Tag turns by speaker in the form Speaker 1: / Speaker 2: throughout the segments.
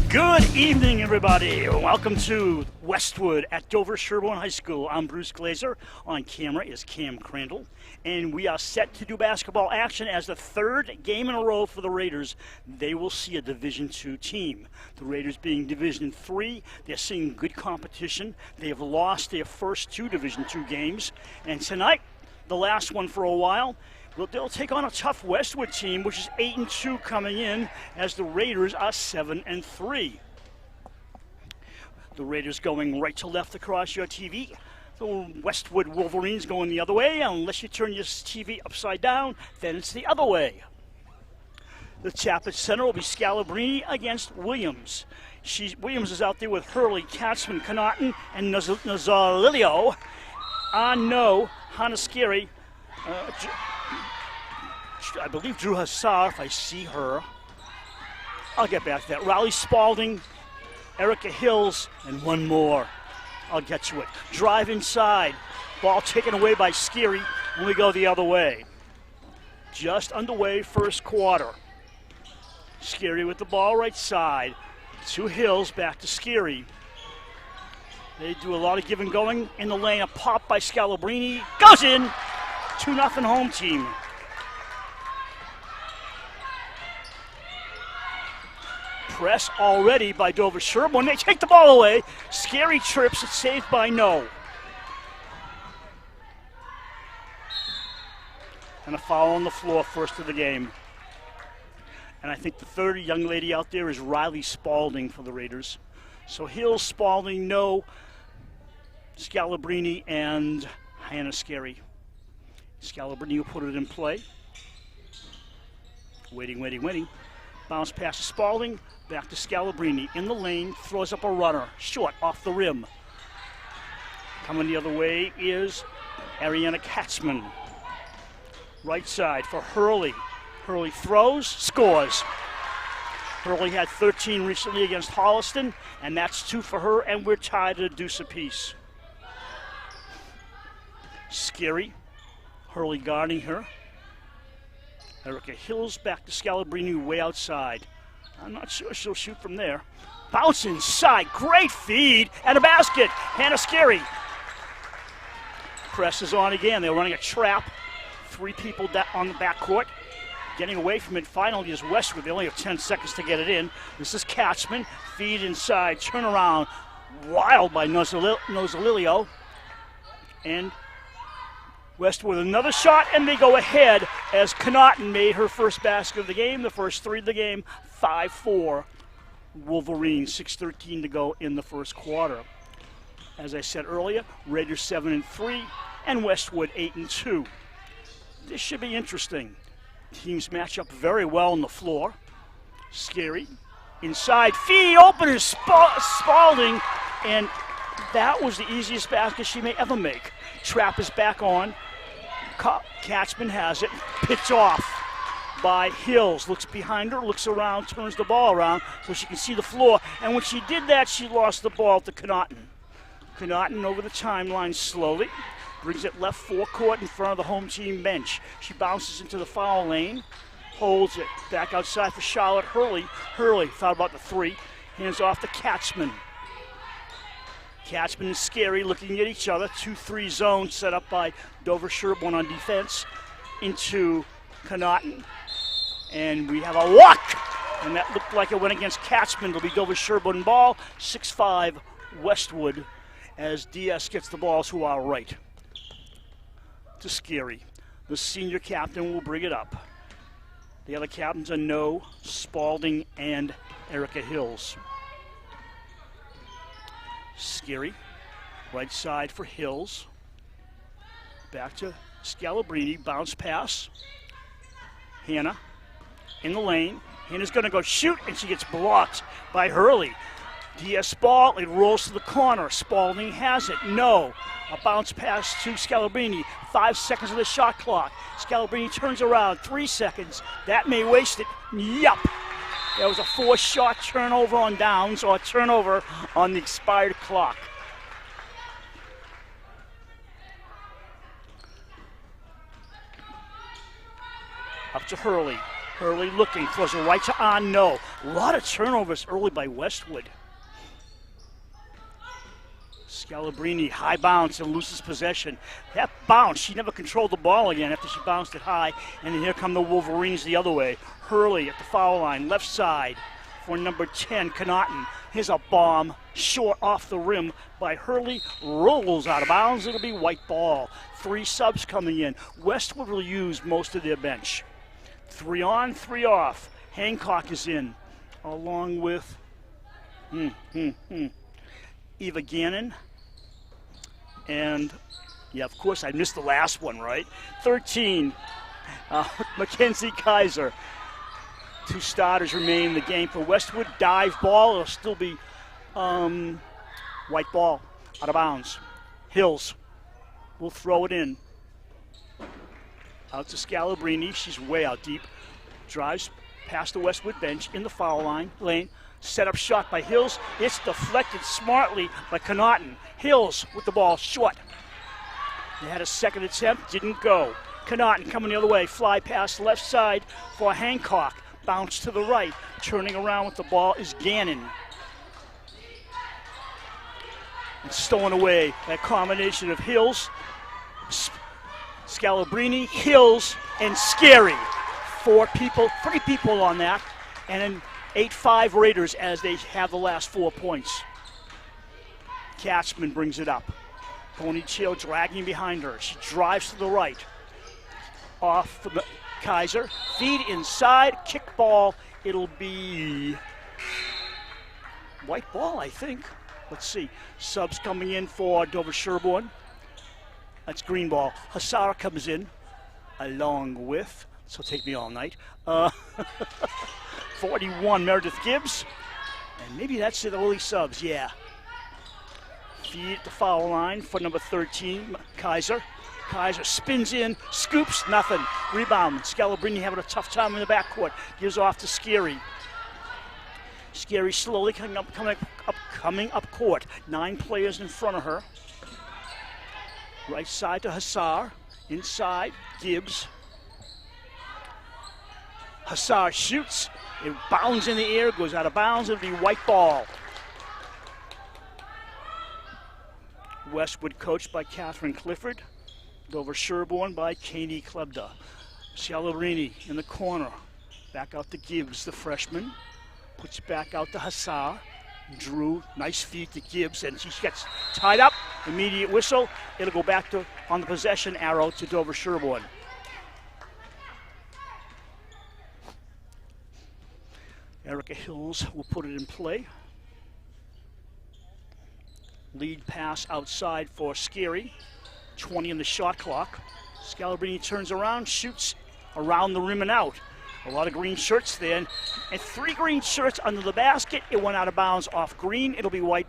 Speaker 1: Good evening, everybody. Welcome to Westwood at Dover-Sherborn High School. I'm Bruce Glazer. On camera is Cam Crandall. And we are set to do basketball action as the third game in a row for the Raiders. They will see a Division II team. The Raiders being Division III, they're seeing good competition. They have lost their first two Division II games. And tonight, the last one for a while, they'll take on a tough Westwood team, which is 8-2 coming in, as the Raiders are 7-3. The Raiders going right to left across your TV. The Westwood Wolverines going the other way. Unless you turn your TV upside down, then it's the other way. The tap at center will be Scalabrini against Williams. Williams is out there with Hurley, Katzman, Connaughton, and Nazarilio. No, Hanaskiri. I believe Drew Hassar, if I see her. I'll get back to that. Riley Spalding, Erica Hills, and one more. I'll get to it. Drive inside. Ball taken away by Skiri when we go the other way. Just underway, first quarter. Skiri with the ball right side. To Hills, back to Skiri. They do a lot of give and going in the lane. A pop by Scalabrini. Goes in. 2-0 home team. Press already by Dover-Sherborn. They take the ball away. Scary trips. It's saved by No. And a foul on the floor, first of the game. And I think the third young lady out there is Riley Spalding for the Raiders. So Hills, Spalding, No, Scalabrini, and Hannah Scary. Scalabrini will put it in play. Waiting. Bounce pass to Spalding. Back to Scalabrini in the lane, throws up a runner, short, off the rim. Coming the other way is Ariana Katzman. Right side for Hurley. Hurley throws, scores. Hurley had 13 recently against Holliston, and that's 2 for her, and we're tied at a deuce apiece. Scary. Hurley guarding her. Erica Hills back to Scalabrini way outside. I'm not sure she'll shoot from there. Bounce inside, great feed, and a basket. Hannah Scary. Press is on again. They're running a trap. 3 people on the backcourt. Getting away from it finally is Westwood. They only have 10 seconds to get it in. This is Katzman. Feed inside, turn around. Wild by Nozalilio. And Westwood another shot, and they go ahead as Connaughton made her first basket of the game, the first 3 of the game, 5-4 Wolverines, 6:13 to go in the first quarter. As I said earlier, Raiders 7-3 and Westwood 8-2. This should be interesting. Teams match up very well on the floor. Scary. Inside, feed, open is Spalding, and that was the easiest basket she may ever make. Trap is back on. Katzman has it. Pitch off by Hills. Looks behind her, looks around, turns the ball around so she can see the floor. And when she did that, she lost the ball to Connaughton. Connaughton over the timeline slowly. Brings it left forecourt in front of the home team bench. She bounces into the foul lane. Holds it. Back outside for Charlotte Hurley. Hurley thought about the 3. Hands off to Katzman. Katzman and Scary looking at each other. 2-3 zone set up by Dover-Sherborn on defense into Connaughton. And we have a walk! And that looked like it went against Katzman. It'll be Dover-Sherborn ball. 6-5 Westwood as DS gets the ball to our right. To Scary. The senior captain will bring it up. The other captains are No, Spalding, and Erica Hills. Scary, right side for Hills. Back to Scalabrini, bounce pass. Hannah in the lane. Hannah's going to go shoot, and she gets blocked by Hurley. DS ball, it rolls to the corner. Spalding has it. No. A bounce pass to Scalabrini. 5 seconds of the shot clock. Scalabrini turns around. 3 seconds. That may waste it. Yup. There was a 4-shot turnover on downs, or a turnover on the expired clock. Up to Hurley. Hurley looking, throws it right to on, no. A lot of turnovers early by Westwood. Scalabrini, high bounce and loses possession. That bounce, she never controlled the ball again after she bounced it high. And then here come the Wolverines the other way. Hurley at the foul line, left side for number 10, Connaughton. Here's a bomb, short off the rim by Hurley, rolls out of bounds. It'll be white ball. 3 subs coming in. Westwood will use most of their bench. 3 on, 3 off. Hancock is in, along with Eva Gannon. And, yeah, of course, I missed the last one, right? 13, Mackenzie Kaiser. 2 starters remain in the game for Westwood. Dive ball, it'll still be white ball, out of bounds. Hills will throw it in. Out to Scalabrini, she's way out deep. Drives past the Westwood bench in the foul lane. Set up shot by Hills. It's deflected smartly by Connaughton. Hills with the ball short. They had a second attempt, didn't go. Connaughton coming the other way, fly pass left side for Hancock. Bounce to the right. Turning around with the ball is Gannon. And stolen away. That combination of Hills, Scalabrini, Hills, and Scary. 3 people on that. And then 8-5 Raiders as they have the last 4 points. Katzman brings it up. Ponytail dragging behind her. She drives to the right. Off the Kaiser. Feed inside. Kick ball. It'll be white ball, I think. Let's see. Subs coming in for Dover-Sherborn. That's green ball. Hassar comes in along with, this will take me all night, 41, Meredith Gibbs. And maybe that's the early subs, yeah. Feed at the foul line for number 13, Kaiser. Kaiser spins in, scoops, nothing. Rebound. Scalabrini having a tough time in the backcourt. Gives off to Scary. Scary slowly coming up court. 9 players in front of her. Right side to Hassar. Inside, Gibbs. Hassar shoots. It bounds in the air, goes out of bounds. It'll be white ball. Westwood coached by Catherine Clifford. Dover-Sherborn by Katie Klebda. Scalabrini in the corner. Back out to Gibbs, the freshman. Puts it back out to Hassar. Drew, nice feed to Gibbs, and she gets tied up. Immediate whistle. It'll go back to on the possession arrow to Dover-Sherborn. Erica Hills will put it in play. Lead pass outside for Scary. 20 in the shot clock. Scalabrini turns around, shoots around the rim and out. A lot of green shirts there, and 3 green shirts under the basket. It went out of bounds off green. It'll be white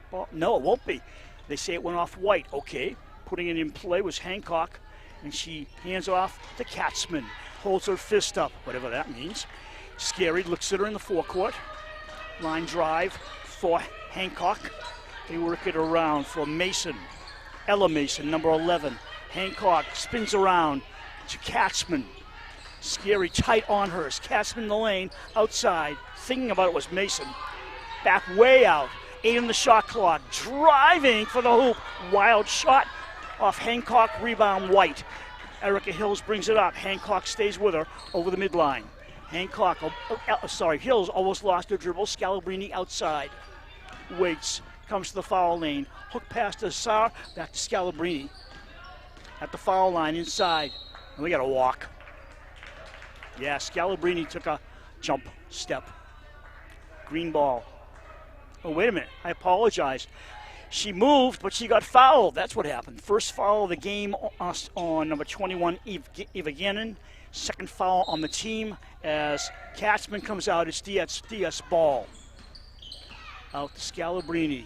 Speaker 1: ball. No, it won't be. They say it went off white. Okay. Putting it in play was Hancock, and she hands off to Katzman. Holds her fist up, whatever that means. Scary looks at her in the forecourt. Line drive for Hancock. They work it around for Mason. Ella Mason, number 11. Hancock spins around to Katzman. Scary tight on her. Katzman in the lane, outside. Thinking about it was Mason. Back way out. 8 in the shot clock. Driving for the hoop. Wild shot off Hancock. Rebound White. Erica Hills brings it up. Hancock stays with her over the midline. Hills almost lost her dribble. Scalabrini outside. Waits. Comes to the foul lane. Hook pass to Hassar. Back to Scalabrini. At the foul line inside. And we got to walk. Yeah, Scalabrini took a jump step. Green ball. Oh, wait a minute. I apologize. She moved, but she got fouled. That's what happened. First foul of the game on number 21, Eva Gannon. Second foul on the team as Katzman comes out. It's DS ball. Out to Scalabrini.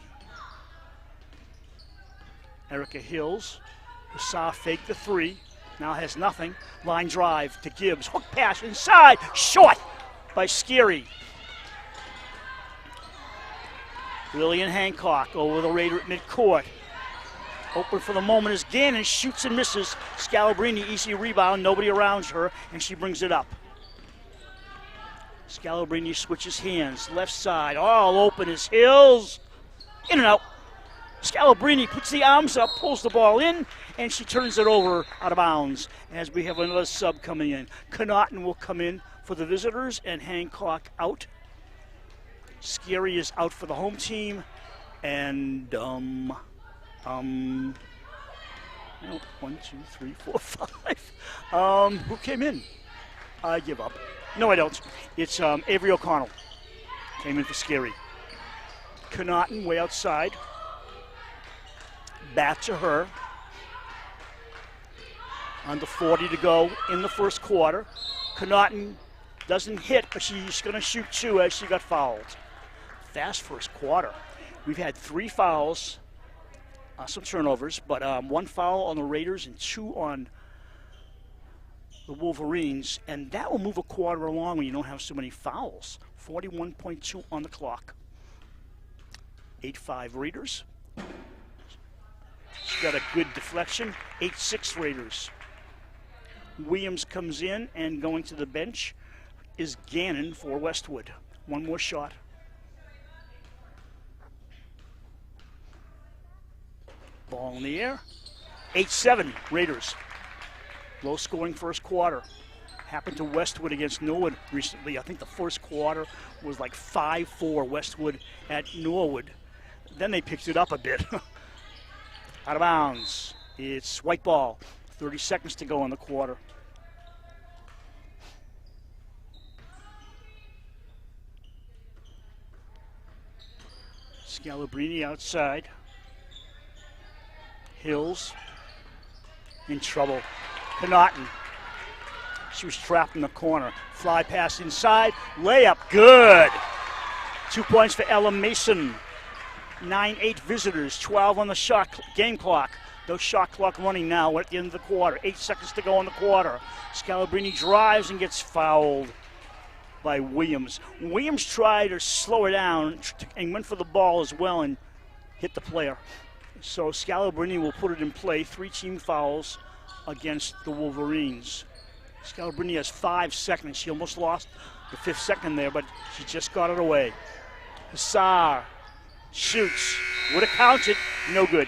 Speaker 1: Erica Hills. Hassar faked the 3. Now has nothing. Line drive to Gibbs. Hook pass inside. Short by Scary. Lillian Hancock over the Raider at midcourt. Open for the moment is Gannon. Shoots and misses. Scalabrini, easy rebound. Nobody around her, and she brings it up. Scalabrini switches hands. Left side, all open is Hills. In and out. Scalabrini puts the arms up, pulls the ball in, and she turns it over out of bounds as we have another sub coming in. Connaughton will come in for the visitors, and Hancock out. Scary is out for the home team, and 1, 2, 3, 4, 5. Who came in? I give up. No, I don't. It's Avery O'Connell came in for Scary. Connaughton way outside. Back to her. Under 40 to go in the first quarter. Connaughton doesn't hit, but she's going to shoot 2 as she got fouled. Fast first quarter. We've had 3 fouls, some turnovers, but 1 foul on the Raiders and 2 on the Wolverines, and that will move a quarter along when you don't have so many fouls. 41.2 on the clock. 8-5 Raiders. She's got a good deflection. 8-6 Raiders. Williams comes in, and going to the bench is Gannon for Westwood. 1 more shot. Ball in the air. 8-7 Raiders. Low scoring first quarter. Happened to Westwood against Norwood recently. I think the first quarter was like 5-4 Westwood at Norwood. Then they picked it up a bit. Out of bounds. It's white ball. 30 seconds to go in the quarter. Scalabrini outside. Hills in trouble. Connaughton. She was trapped in the corner. Fly pass inside. Layup. Good. 2 points for Ella Mason. 9-8 visitors. 12 on the shot game clock. No shot clock running now. We're at the end of the quarter. 8 seconds to go in the quarter. Scalabrini drives and gets fouled by Williams. Williams tried to slow her down and went for the ball as well and hit the player. So Scalabrini will put it in play. 3 team fouls against the Wolverines. Scalabrini has 5 seconds. She almost lost the 5th second there, but she just got it away. Hassar shoots. Would have counted. No good.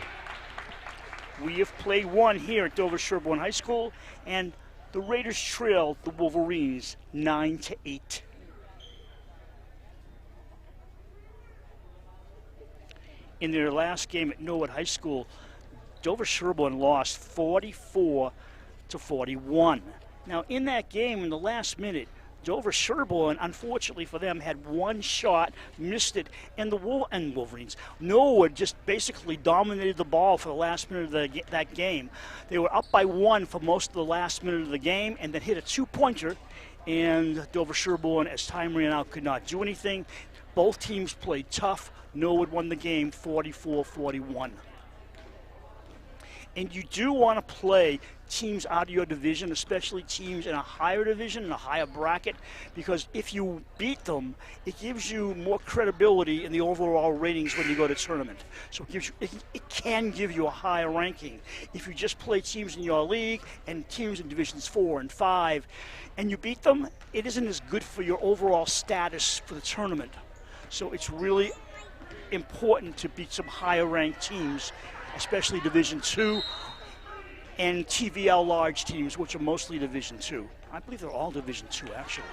Speaker 1: We have played 1 here at Dover-Sherborn High School, and the Raiders trail the Wolverines 9-8. In their last game at Norwood High School, Dover-Sherborn lost 44-41. Now, in that game, in the last minute, Dover-Sherborn, unfortunately for them, had 1 shot, missed it, and the Wolverines. Norwood just basically dominated the ball for the last minute of that game. They were up by 1 for most of the last minute of the game, and then hit a 2-pointer, and Dover-Sherborn, as time ran out, could not do anything. Both teams played tough. Norwood won the game 44-41. And you do want to play teams out of your division, especially teams in a higher division, in a higher bracket, because if you beat them, it gives you more credibility in the overall ratings when you go to tournament. So it can give you a higher ranking. If you just play teams in your league and teams in divisions 4 and 5, and you beat them, it isn't as good for your overall status for the tournament. So it's really important to beat some higher ranked teams, especially Division 2 and TVL large teams, which are mostly Division 2. I believe they're all Division 2, actually.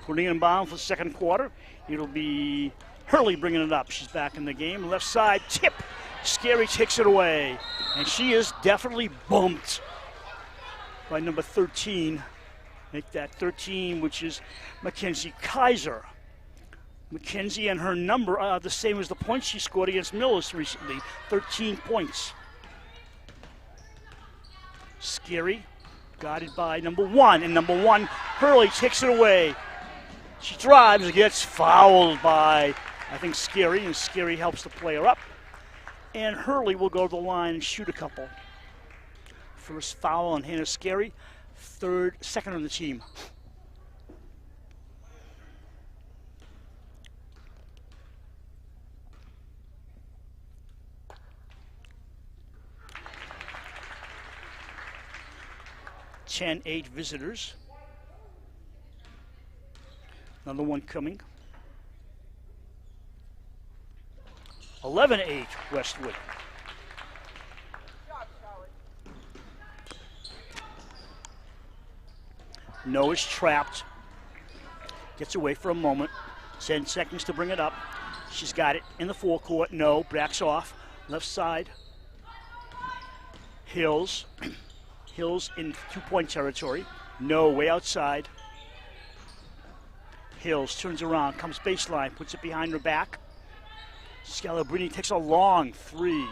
Speaker 1: Putting it in bound for the second quarter. It'll be Hurley bringing it up. She's back in the game. Left side tip. Scary takes it away. And she is definitely bumped by number 13. Make that 13, which is Mackenzie Kaiser. Mackenzie and her number are the same as the points she scored against Millis recently, 13 points. Scary, guarded by number 1, and number 1, Hurley, takes it away. She drives and gets fouled by, I think, Scary, and Scary helps the player up. And Hurley will go to the line and shoot a couple. First foul on Hannah Scary, second on the team. 10-8 visitors. Another one coming. 11-8 Westwood. Noah's trapped. Gets away for a moment. 10 seconds to bring it up. She's got it in the forecourt. No, backs off. Left side. Hills. Hills in 2-point territory. No, way outside. Hills turns around, comes baseline, puts it behind her back. Scalabrini takes a long three.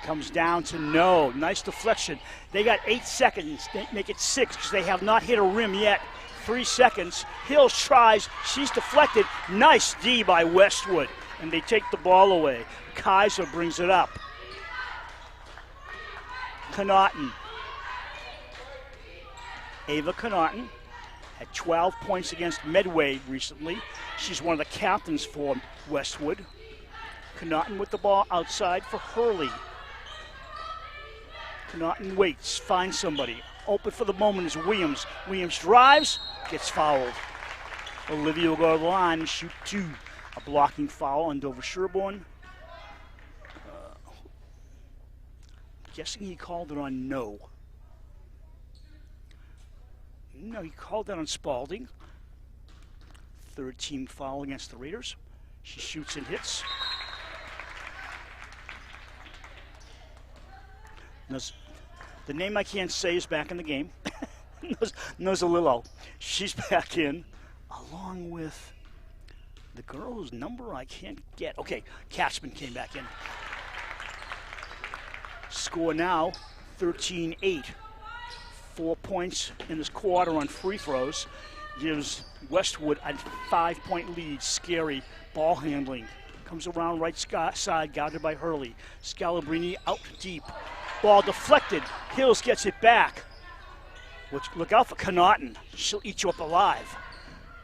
Speaker 1: Comes down to no. Nice deflection. They got 8 seconds. They make it 6 because they have not hit a rim yet. 3 seconds. Hills tries. She's deflected. Nice D by Westwood. And they take the ball away. Kaiser brings it up. Connaughton. Ava Connaughton had 12 points against Medway recently. She's one of the captains for Westwood. Connaughton with the ball outside for Hurley. Connaughton waits, finds somebody. Open for the moment is Williams. Williams drives, gets fouled. Olivia will go to the line and shoot 2. A blocking foul on Dover-Sherborn. Guessing he called it on no. No, he called that on Spalding. 3rd team foul against the Raiders. She shoots and hits. The name I can't say is back in the game. Nozalillo. She's back in, along with the girl whose number I can't get. Okay, Katzman came back in. Score now, 13-8. 4 points in this quarter on free throws. Gives Westwood a 5-point lead. Scary ball handling. Comes around right side, guarded by Hurley. Scalabrini out deep. Ball deflected. Hills gets it back. Look out for Connaughton. She'll eat you up alive.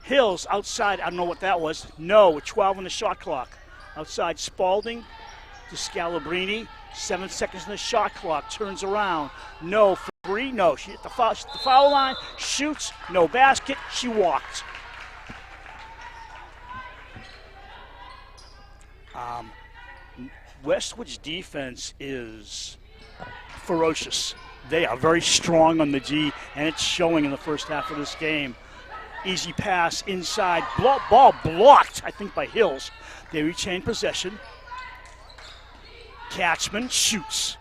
Speaker 1: Hills outside. I don't know what that was. No, with 12 on the shot clock. Outside Spalding to Scalabrini. 7 seconds on the shot clock. Turns around. No for 3. No, she hit the foul line. Shoots. No basket. She walked. Westwood's defense is ferocious. They are very strong on the D, and it's showing in the first half of this game. Easy pass inside. Ball blocked, I think, by Hills. They retain possession. Katzman shoots.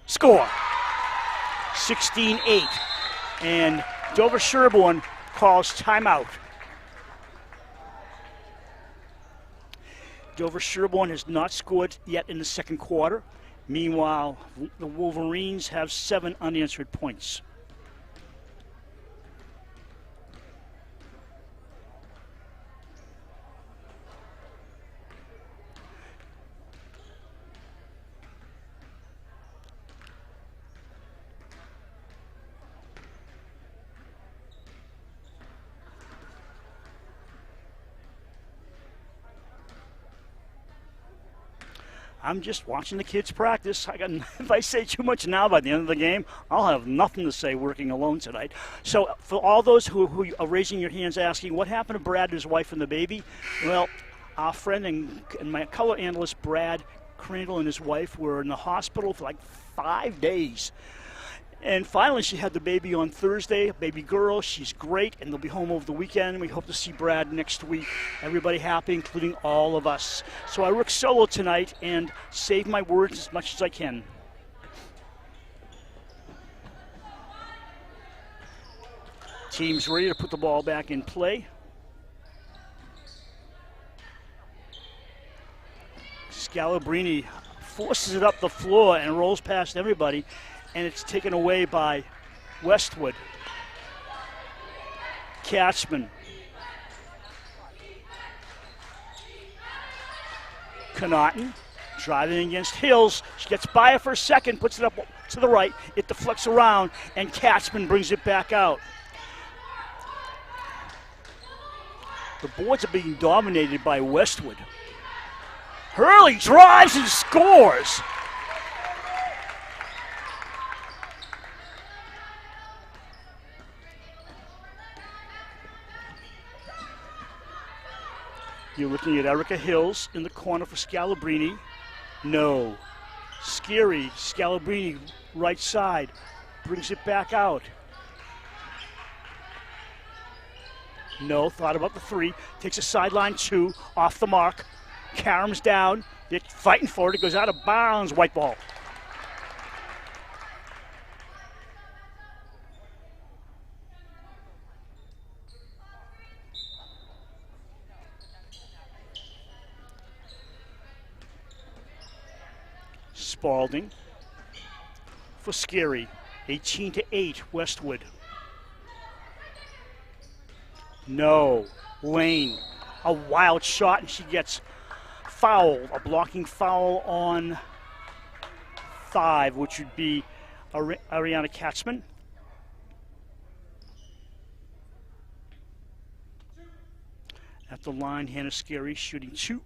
Speaker 1: Score. 16-8. And Dover-Sherborn calls timeout. Dover-Sherborn has not scored yet in the second quarter. Meanwhile, the Wolverines have 7 unanswered points. I'm just watching the kids practice. If I say too much now by the end of the game, I'll have nothing to say working alone tonight. So for all those who are raising your hands asking, what happened to Brad, his wife, and the baby? Well, our friend and my color analyst, Brad Crandall, and his wife were in the hospital for like 5 days. And finally, she had the baby on Thursday, a baby girl. She's great, and they'll be home over the weekend. We hope to see Brad next week. Everybody happy, including all of us. So I work solo tonight and save my words as much as I can. Team's ready to put the ball back in play. Scalabrini forces it up the floor and rolls past everybody. And it's taken away by Westwood. Katzman. Connaughton driving against Hills. She gets by it for a second, puts it up to the right. It deflects around, and Katzman brings it back out. The boards are being dominated by Westwood. Hurley drives and scores. You're looking at Erica Hills in the corner for Scalabrini. No. Scary. Scalabrini, right side. Brings it back out. No. Thought about the 3. Takes a sideline 2. Off the mark. Karam's down. They're fighting for it. It goes out of bounds. White ball. Spalding for Scary. 18-8, Westwood. No. Lane. A wild shot, and she gets fouled. A blocking foul on 5, which would be Ariana Katzman. At the line, Hannah Scary shooting 2.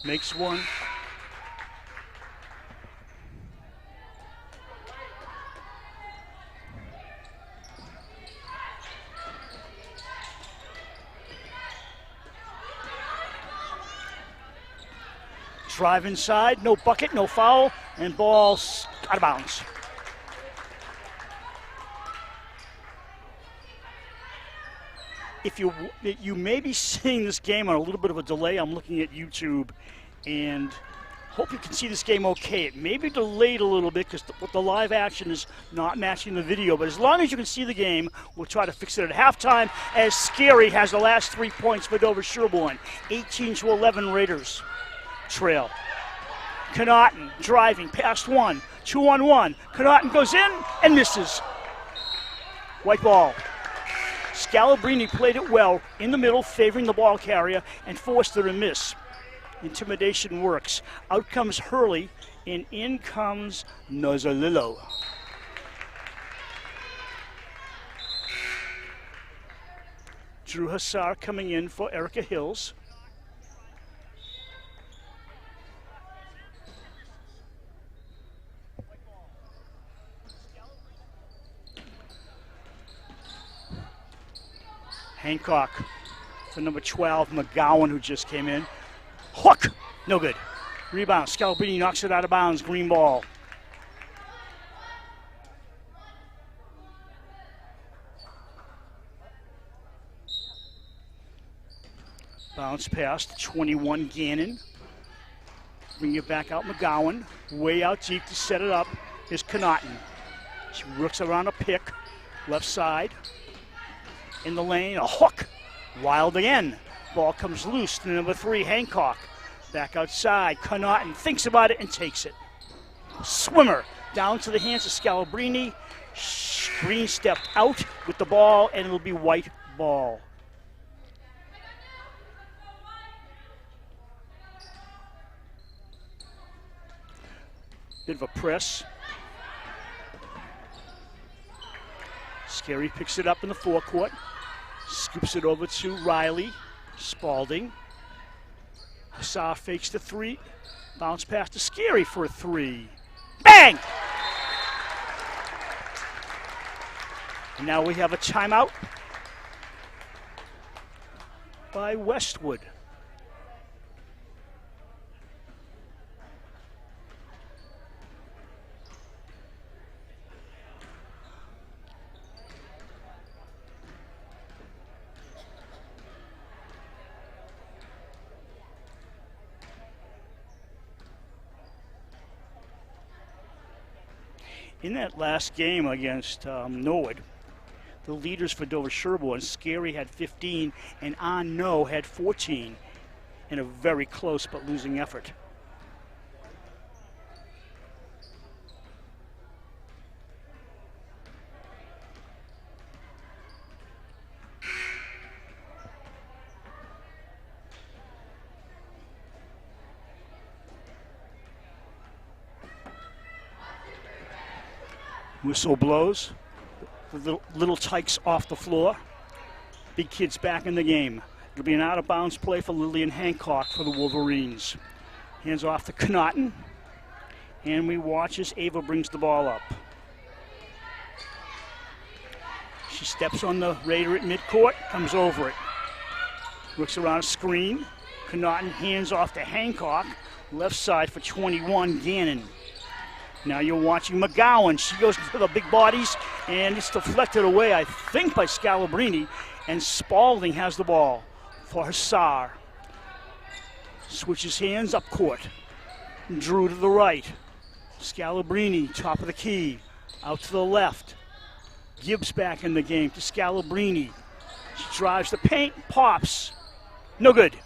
Speaker 1: Makes 1. Drive inside, no bucket, no foul, and ball's out of bounds. If you may be seeing this game on a little bit of a delay, I'm looking at YouTube, and hope you can see this game okay. It may be delayed a little bit because the live action is not matching the video, but as long as you can see the game, we'll try to fix it at halftime as Scary has the last 3 points for Dover-Sherborn. 18-11 Raiders trail. Connaughton driving past 1, 2-on-1. Connaughton goes in and misses. White ball. Scalabrini played it well in the middle, favoring the ball carrier, and forced her to miss. Intimidation works. Out comes Hurley, and in comes Nozzolillo. Drew Hassar coming in for Erica Hills. Hancock for number 12, McGowan, who just came in. Hook! No good. Rebound. Scalabrini knocks it out of bounds. Green ball. Bounce pass to 21, Gannon. Bring it back out, McGowan. Way out deep to set it up is Connaughton. She works around a pick. Left side. In the lane, a hook. Wild again. Ball comes loose to number 3, Hancock. Back outside. Connaughton thinks about it and takes it. Swimmer down to the hands of Scalabrini. Green stepped out with the ball, and it'll be white ball. Bit of a press. Scary picks it up in the forecourt. Scoops it over to Riley. Spalding. Hassar fakes the 3. Bounce pass to Scary for a 3. Bang! And now we have a timeout by Westwood. In that last game against Norwood, the leaders for Dover-Sherborn, Scary had 15 and No had 14 in a very close but losing effort. Whistle blows. The little tykes off the floor. Big kids back in the game. It'll be an out-of-bounds play for Lillian Hancock for the Wolverines. Hands off to Connaughton. And we watch as Ava brings the ball up. She steps on the Raider at midcourt, comes over it. Looks around a screen. Connaughton hands off to Hancock. Left side for 21, Gannon. Now you're watching McGowan. She goes to the big bodies, and it's deflected away, I think, by Scalabrini. And Spalding has the ball for Hassar. Switches hands up court. Drew to the right. Scalabrini, top of the key. Out to the left. Gibbs back in the game to Scalabrini. She drives the paint, pops. No good.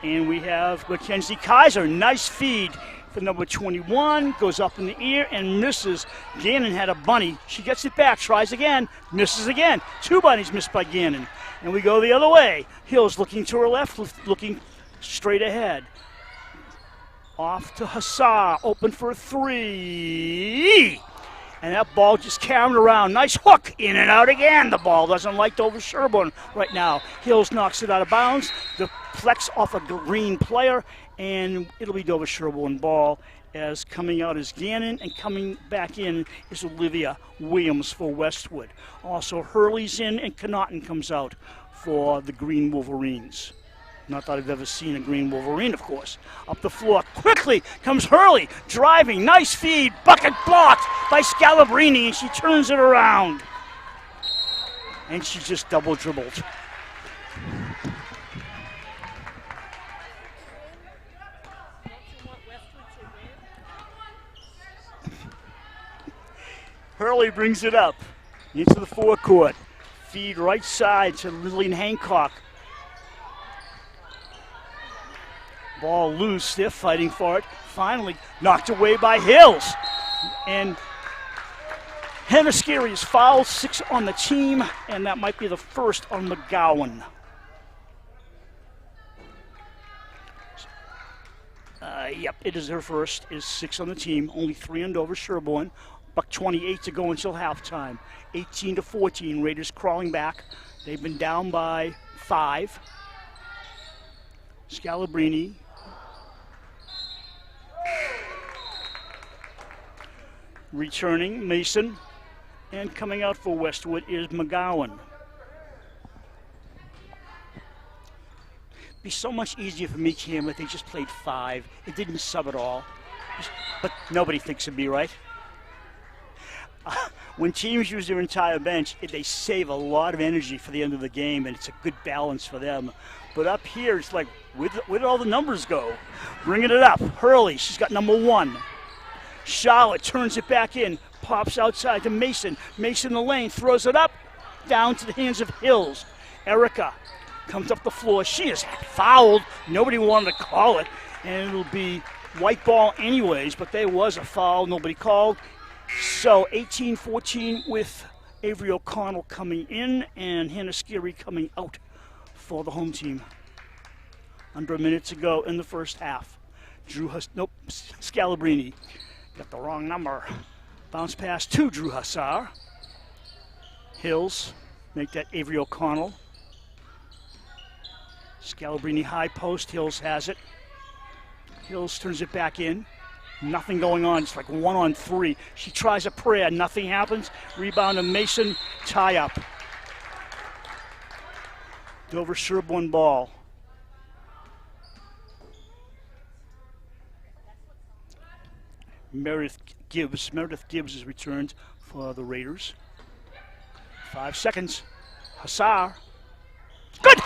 Speaker 1: And we have Mackenzie Kaiser. Nice feed for number 21. Goes up in the air and misses. Gannon had a bunny. She gets it back, tries again, misses again. 2 bunnies missed by Gannon. And we go the other way. Hills looking to her left, looking straight ahead. Off to Hassar, open for a 3. And that ball just carried around. Nice hook, in and out again. The ball doesn't like Dover-Sherborn right now. Hills knocks it out of bounds. Deflects off a green player, and it'll be Dover-Sherborn ball, as coming out is Gannon, and coming back in is Olivia Williams for Westwood. Also, Hurley's in, and Connaughton comes out for the Green Wolverines. Not that I've ever seen a Green Wolverine, of course. Up the floor, quickly comes Hurley, driving, nice feed, bucket blocked by Scalabrini, and she turns it around. And she just double dribbled. Hurley brings it up into the forecourt. Feed right side to Lillian Hancock. Ball loose, they're fighting for it. Finally knocked away by Hills. And Hennescary is fouled, 6 on the team, and that might be the first on McGowan. Yep, it is her first, is 6 on the team, only 3 on Dover-Sherborn. $1:28 to go until halftime. 18-14, Raiders crawling back. They've been down by 5. Scalabrini. Returning, Mason. And coming out for Westwood is McGowan. Be so much easier for me, Cam, if they just played 5. It didn't sub at all. But nobody thinks of me, right? When teams use their entire bench, they save a lot of energy for the end of the game, and it's a good balance for them. But up here, it's like, where did all the numbers go? Bringing it up. Hurley, she's got number 1. Charlotte turns it back in, pops outside to Mason. Mason in the lane, throws it up, down to the hands of Hills. Erica comes up the floor. She is fouled. Nobody wanted to call it, and it'll be white ball anyways, but there was a foul. Nobody called. So 18-14 with Avery O'Connell coming in and Hennescary coming out for the home team. Under a minute to go in the first half. Scalabrini got the wrong number. Bounce pass to Drew Hassar. Hills make that Avery O'Connell. Scalabrini high post. Hills has it. Hills turns it back in. Nothing going on. It's like 1-on-3. She tries a prayer. Nothing happens. Rebound to Mason. Tie up. Dover-Sherborn ball. Meredith Gibbs is returned for the Raiders. 5 seconds. Hassar. Good!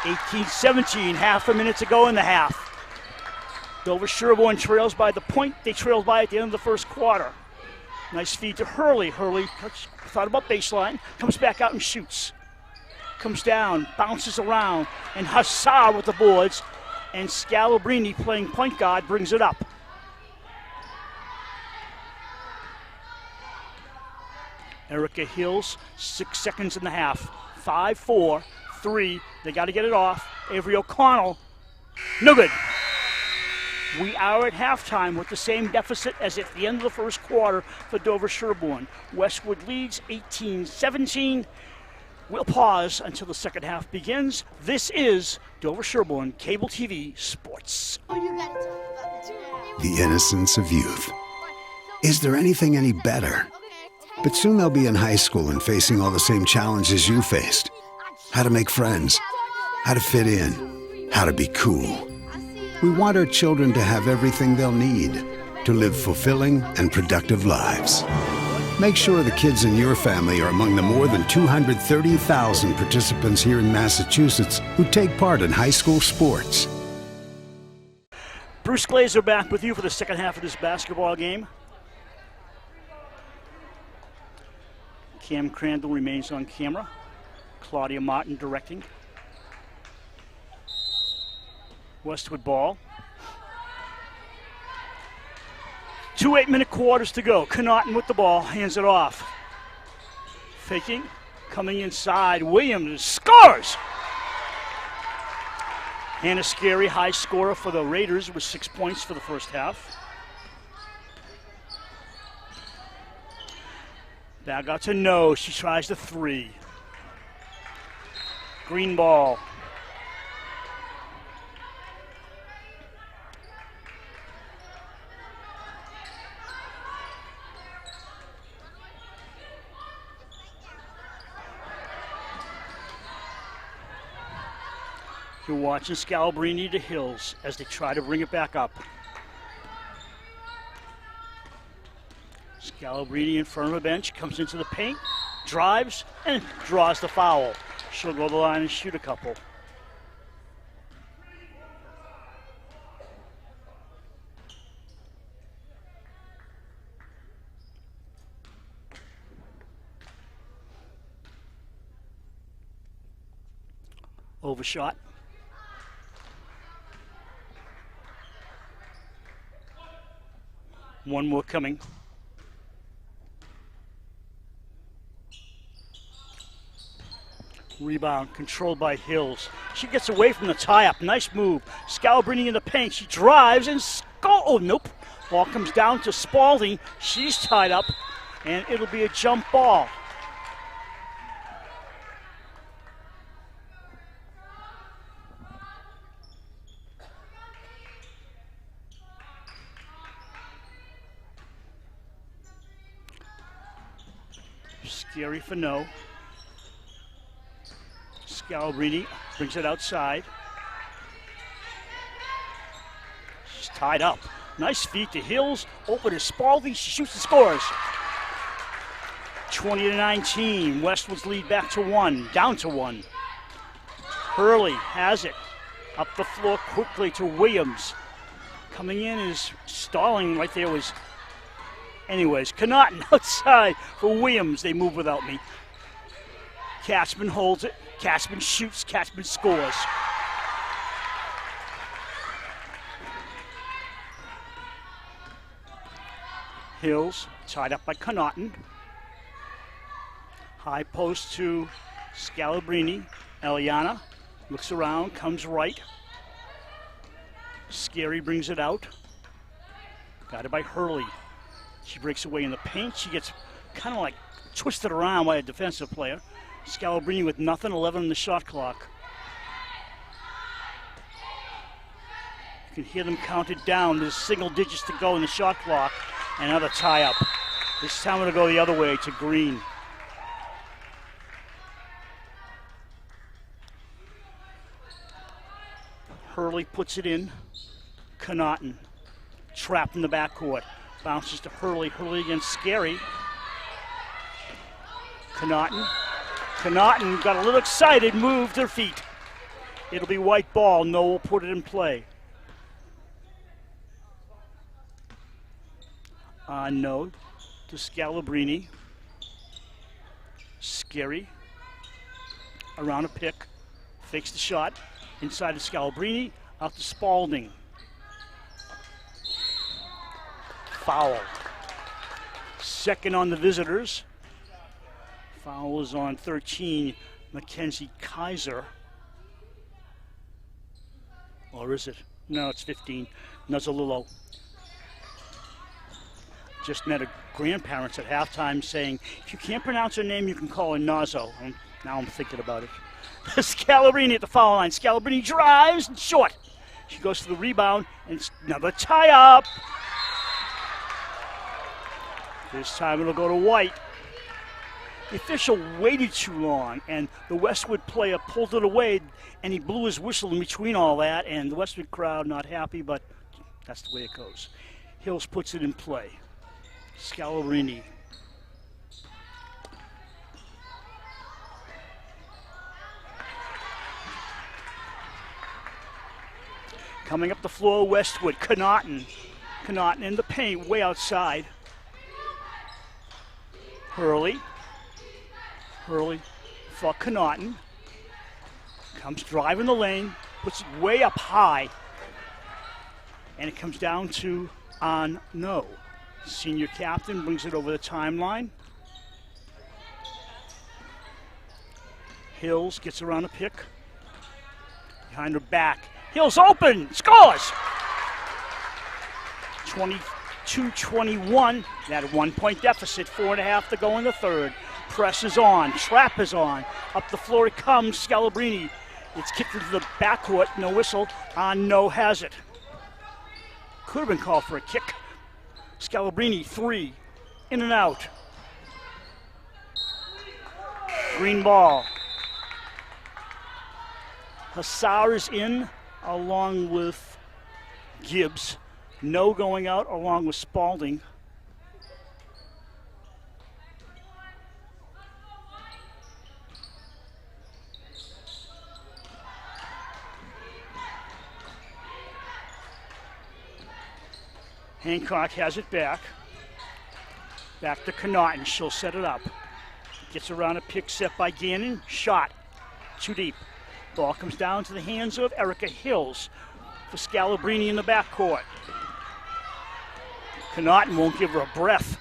Speaker 1: 18-17. Half a minute to go in the half. Dover-Sherborn trails by the point they trailed by at the end of the first quarter. Nice feed to Hurley. Hurley thought about baseline. Comes back out and shoots. Comes down, bounces around, and Hassar with the boards. And Scalabrini, playing point guard, brings it up. Erica Hills, 6 seconds in the half. 5, 4, 3. They got to get it off. Avery O'Connell, no good. We are at halftime with the same deficit as at the end of the first quarter for Dover-Sherborn. Westwood leads 18-17. We'll pause until the second half begins. This is Dover-Sherborn Cable TV Sports.
Speaker 2: The innocence of youth. Is there anything any better? But soon they'll be in high school and facing all the same challenges you faced. How to make friends, how to fit in, how to be cool. We want our children to have everything they'll need to live fulfilling and productive lives. Make sure the kids in your family are among the more than 230,000 participants here in Massachusetts who take part in high school sports.
Speaker 1: Bruce Glazer back with you for the second half of this basketball game. Cam Crandall remains on camera. Claudia Martin directing. Westwood ball. 2 8-minute quarters to go. Connaughton with the ball, hands it off. Faking, coming inside. Williams scores! Hannah Scary, high scorer for the Raiders, with 6 points for the first half. Back out to no. She tries the three. Green ball. You're watching Scalabrini to Hills as they try to bring it back up. Scalabrini in front of the bench, comes into the paint, drives, and draws the foul. She'll go to the line and shoot a couple. Overshot. One more coming. Rebound controlled by Hills. She gets away from the tie-up. Nice move. Scalabrini in the paint. She drives and oh, nope. Ball comes down to Spalding. She's tied up, and it'll be a jump ball. Scary for no. Scalabrini brings it outside. She's tied up. Nice feed to Hills. Over to Spalding. She shoots and scores. 20-19. Westwood's lead back to 1. Down to 1. Hurley has it. Up the floor quickly to Williams. Coming in is stalling right there was... Anyways, Connaughton outside for Williams. They move without me. Katzman holds it. Katzman shoots. Katzman scores. Hills tied up by Connaughton. High post to Scalabrini. Eliana looks around, comes right. Scary brings it out. Got it by Hurley. She breaks away in the paint. She gets kind of like twisted around by a defensive player. Scalabrini with nothing, 11 on the shot clock. You can hear them counted down. There's single digits to go in the shot clock. Another tie-up. This time it'll go the other way to Green. Hurley puts it in. Connaughton trapped in the backcourt. Bounces to Hurley. Hurley against Scary. Connaughton got a little excited, moved her feet. It'll be white ball. No will put it in play. No to Scalabrini. Scary. Around a pick. Fakes the shot. Inside to Scalabrini. Out to Spalding. Foul. Second on the visitors. Foul is on 13, Mackenzie Kaiser. Or is it? No, it's 15. Nuzzolillo. Just met her grandparents at halftime saying, if you can't pronounce her name, you can call her Nazo. And now I'm thinking about it. Scalabrini at the foul line. Scalabrini drives and short. She goes for the rebound, and it's another tie-up. This time it'll go to White. The official waited too long, and the Westwood player pulled it away, and he blew his whistle in between all that, and the Westwood crowd not happy, but that's the way it goes. Hills puts it in play. Scalabrini. Coming up the floor, Westwood, Connaughton. Connaughton in the paint, way outside. Hurley for Connaughton. Comes driving the lane, puts it way up high. And it comes down to no. Senior captain brings it over the timeline. Hills gets around a pick. Behind her back. Hills open, scores! 22-21, that 1 point deficit, 4.5 to go in the third. Press is on, trap is on. Up the floor it comes, Scalabrini. It's kicked into the backcourt, no whistle. No has it. Could have been called for a kick. Scalabrini, 3, in and out. Green ball. Hassar is in, along with Gibbs. No going out along with Spalding. Hancock has it back. Back to Connaughton. She'll set it up. Gets around a pick set by Gannon. Shot. Too deep. Ball comes down to the hands of Erica Hills for Scalabrini in the backcourt. Connaughton won't give her a breath.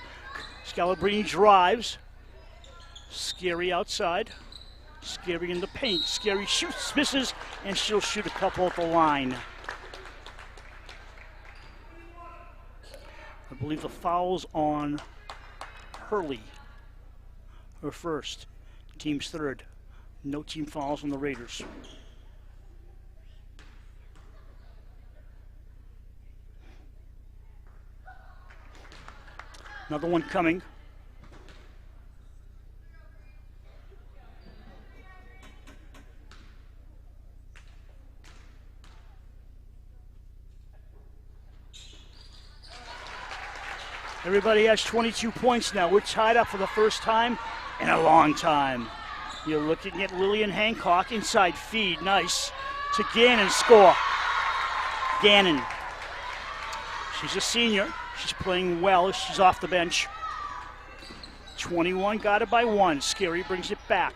Speaker 1: Scalabrini drives. Scary outside. Scary in the paint. Scary shoots, misses, and she'll shoot a couple at the line. I believe the foul's on Hurley. Her first. Team's third. No team fouls on the Raiders. Another one coming. Everybody has 22 points now. We're tied up for the first time in a long time. You're looking at Lillian Hancock, inside feed, nice. To Gannon, score. Gannon. She's a senior. She's playing well. She's off the bench. 21 got it by 1. Scary brings it back.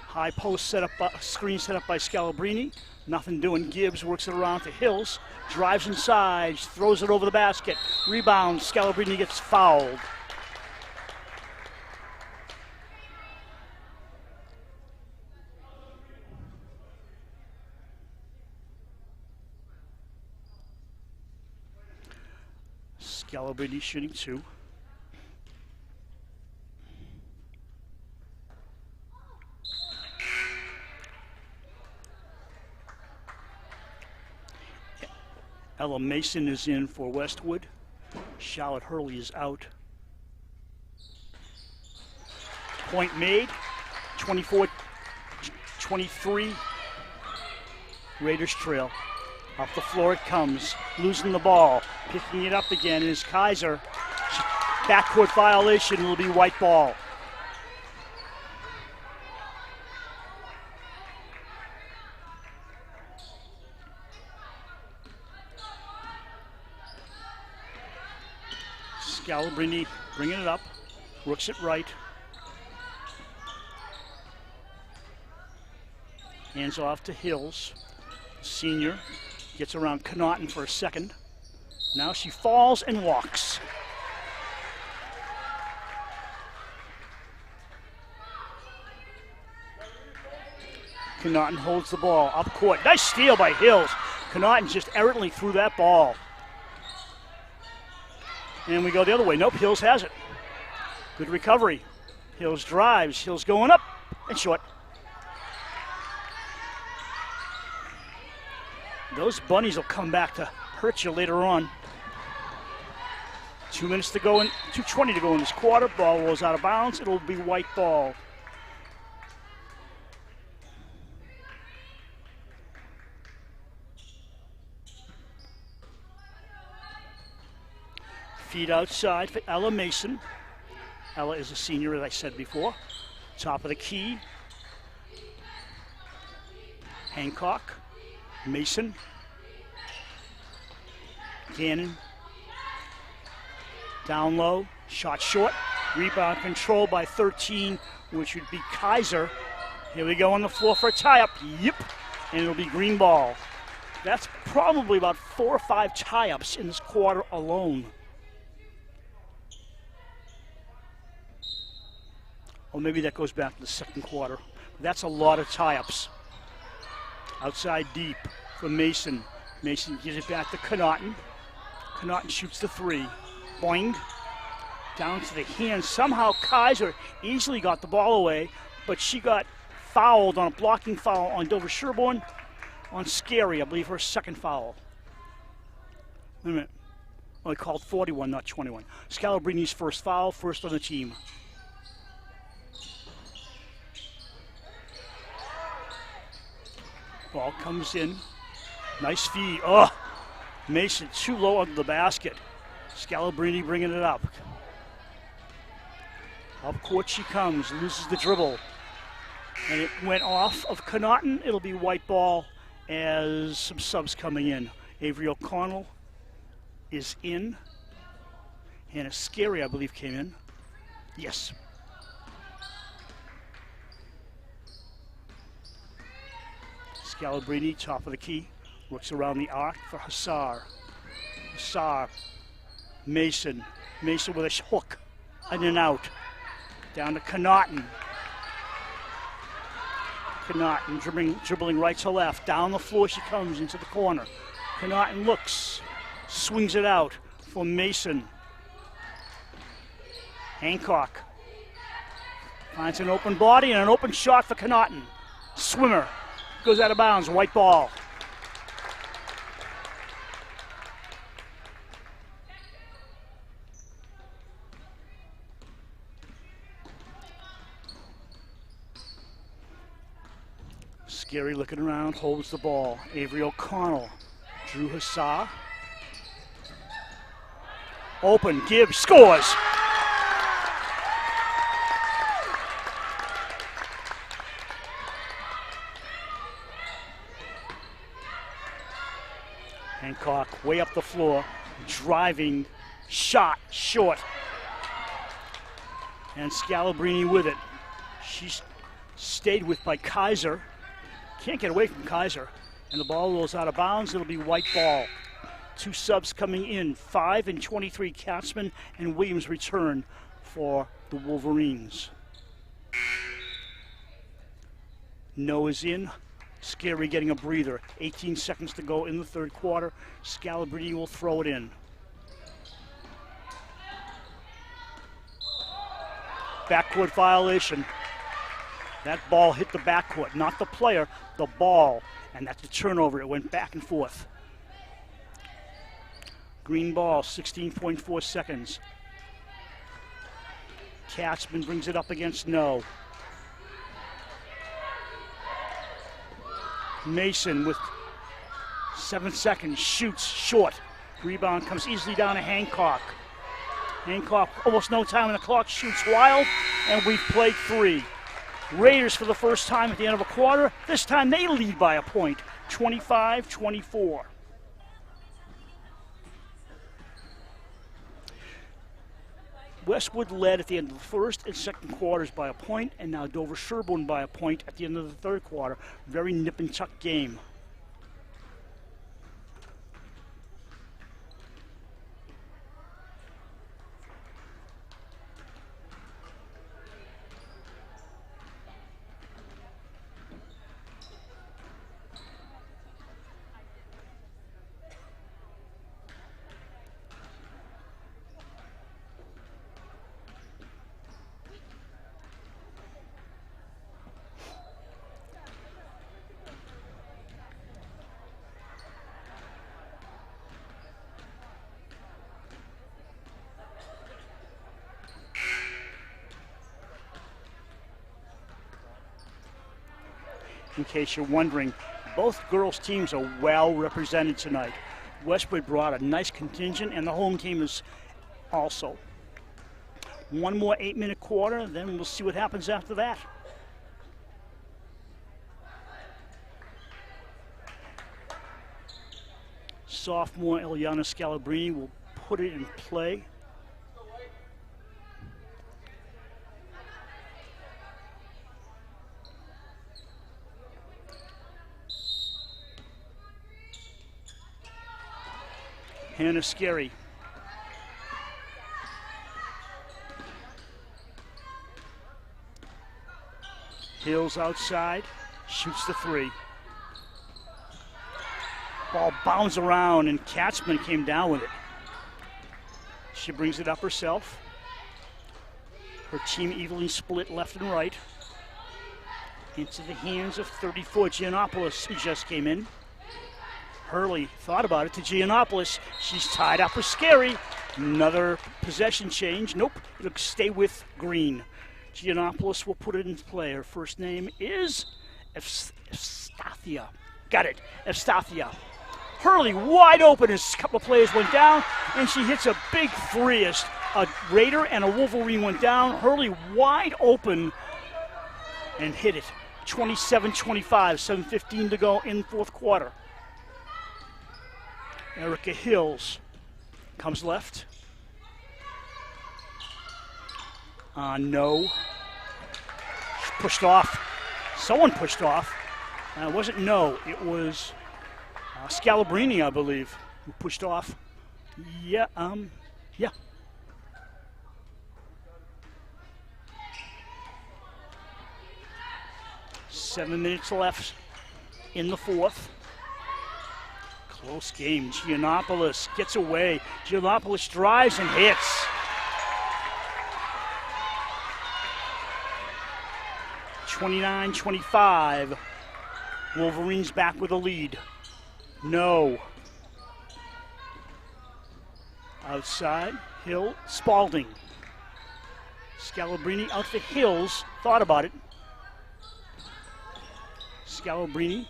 Speaker 1: High post set up, screen set up by Scalabrini. Nothing doing. Gibbs works it around to Hills. Drives inside, throws it over the basket. Rebound, Scalabrini gets fouled. Scalabrini shooting 2. Ella Mason is in for Westwood. Charlotte Hurley is out. Point made. 24-23. Raiders trail. Off the floor it comes. Losing the ball. Picking it up again is Kaiser. Backcourt violation will be white ball. Scalabrini bringing it up. Works it right. Hands off to Hills. Senior gets around Connaughton for a second. Now she falls and walks. Connaughton holds the ball up court. Nice steal by Hills. Connaughton just errantly threw that ball. And we go the other way. Nope, Hills has it. Good recovery. Hills drives. Hills going up and short. Those bunnies will come back to hurt you later on. 2 minutes to go, 2:20 to go in this quarter. Ball rolls out of bounds. It'll be white ball. Feed outside for Ella Mason. Ella is a senior, as I said before. Top of the key. Hancock. Mason. Gannon. Down low. Shot short. Rebound controlled by 13, which would be Kaiser. Here we go on the floor for a tie-up. Yep. And it'll be green ball. That's probably about 4 or 5 tie-ups in this quarter alone. Or maybe that goes back to the second quarter. That's a lot of tie-ups. Outside deep for Mason. Mason gives it back to Connaughton. Connaughton shoots the 3. Boing. Down to the hand. Somehow Kaiser easily got the ball away, but she got fouled on a blocking foul on Dover-Sherborn on Scary, I believe her second foul. Wait a minute. Oh, he called 41, not 21. Scalabrini's first foul, first on the team. Ball comes in. Nice feed. Oh, Mason too low under the basket. Scalabrini bringing it up. Up court she comes, loses the dribble. And it went off of Connaughton. It'll be white ball as some subs coming in. Avery O'Connell is in. Hannah Scary, I believe, came in. Yes. Scalabrini, top of the key, looks around the arc for Hassar. Hassar, Mason. Mason with a hook, in and out. Down to Connaughton. Connaughton dribbling right to left. Down the floor she comes into the corner. Connaughton looks, swings it out for Mason. Hancock finds an open body and an open shot for Connaughton. Swimmer. Goes out of bounds, white ball. Scary looking around, holds the ball. Avery O'Connell, Drew Hassar. Open, Gibbs scores. Hancock way up the floor, driving, shot, short. And Scalabrini with it. She's stayed with by Kaiser. Can't get away from Kaiser. And the ball rolls out of bounds. It'll be white ball. 2 subs coming in. 5 and 23. Katzman and Williams return for the Wolverines. Noah's in. Scary getting a breather. 18 seconds to go in the third quarter. Scalabrini will throw it in. Backcourt violation. That ball hit the backcourt, not the player, the ball. And that's a turnover. It went back and forth. Green ball, 16.4 seconds. Katzman brings it up against No. Mason with 7 seconds, shoots short. Rebound comes easily down to Hancock. Hancock, almost no time on the clock, shoots wild, and we've played 3. Raiders for the first time at the end of a quarter. This time they lead by a point, 25-24. Westwood led at the end of the first and second quarters by a point, and now Dover-Sherborn by a point at the end of the third quarter. Very nip-and-tuck game. in case you're wondering. Both girls' teams are well represented tonight. Westwood brought a nice contingent, and the home team is also. One more 8-minute quarter, then we'll see what happens after that. Sophomore Eliana Scalabrini will put it in play. Hannah Scary. Hills outside, shoots the three. Ball bounds around, and Katzman came down with it. She brings it up herself. Her team evenly split left and right. Into the hands of 34 Giannopoulos, who just came in. Hurley thought about it to Giannopoulos. She's tied up with Scary. Another possession change. Nope, it'll stay with Green. Giannopoulos will put it in play. Her first name is Evstathia. Got it, Evstathia. Hurley wide open as a couple of players went down, and she hits a big three as a Raider and a Wolverine went down. Hurley wide open and hit it. 27-25, 7:15 to go in fourth quarter. Erica Hills comes left. No. Pushed off. Someone pushed off. It wasn't no. It was Scalabrini, I believe, who pushed off. Yeah. 7 minutes left in the fourth. Close game. Giannopoulos gets away. Giannopoulos drives and hits. 29-25. Wolverines back with a lead. No. Outside, Hill, Spalding. Scalabrini out for Hills. Thought about it. Scalabrini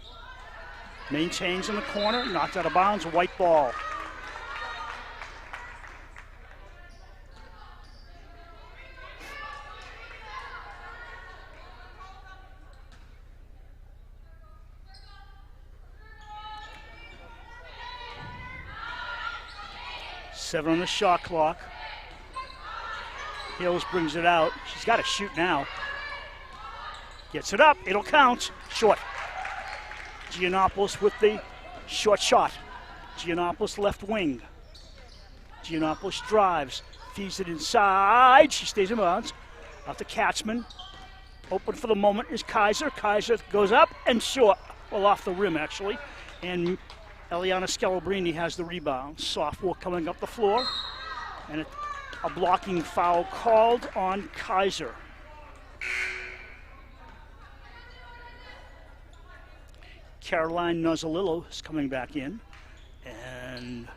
Speaker 1: maintains in the corner, knocked out of bounds, white ball. Seven on the shot clock. Hills brings it out. She's got to shoot now. Gets it up. It'll count. Short. Giannopoulos with the short shot. Giannopoulos left wing. Giannopoulos drives. Feeds it inside. She stays in bounds. Out to Katzman. Open for the moment is Kaiser. Kaiser goes up and short. Well, off the rim, actually. And Eliana Scalabrini has the rebound. Sophomore coming up the floor. And a blocking foul called on Kaiser. Caroline Nozzolillo is coming back in. And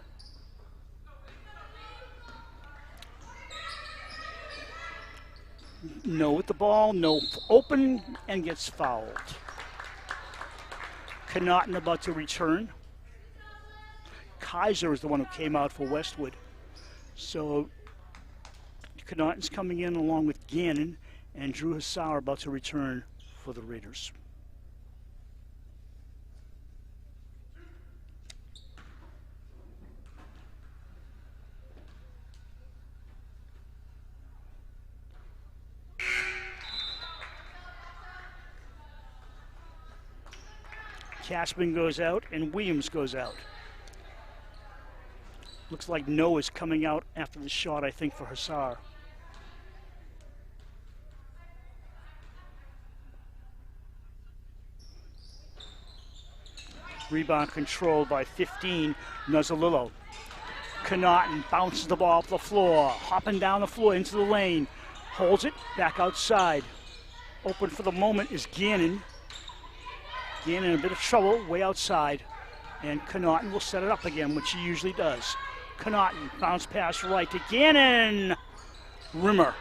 Speaker 1: no with the ball, no open, and gets fouled. Connaughton about to return. Kaiser is the one who came out for Westwood. So Connaughton's coming in along with Gannon, and Drew Hassar about to return for the Raiders. Cashman goes out and Williams goes out. Looks like Noah's coming out after the shot, I think, for Hassar. Rebound controlled by 15, Nozzolillo. Connaughton bounces the ball up the floor, hopping down the floor into the lane. Holds it, back outside. Open for the moment is Gannon. Gannon in a bit of trouble, way outside. And Connaughton will set it up again, which he usually does. Connaughton, bounce pass right to Gannon. Rimmer.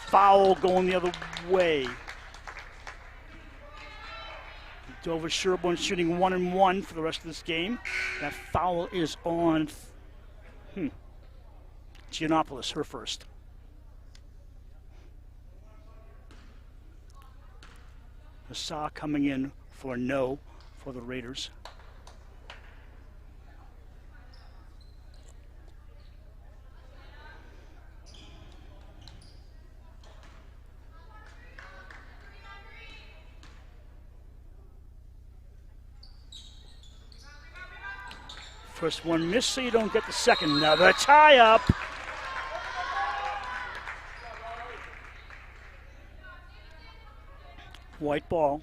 Speaker 1: Foul going the other way. Dover-Sherborn shooting 1-1 for the rest of this game. That foul is on Giannopoulos, her first. Hassar coming in for a no for the Raiders. First one missed, so you don't get the second. Another tie-up. White ball.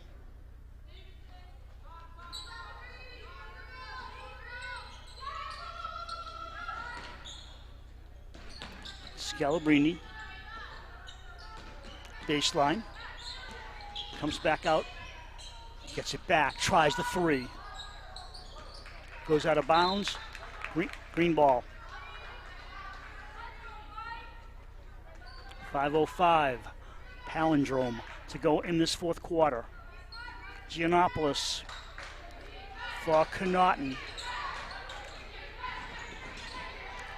Speaker 1: Scalabrini. Baseline. Comes back out. Gets it back. Tries the three. Goes out of bounds. Green ball. 5:05. Palindrome to go in this fourth quarter. Giannopoulos for Connaughton.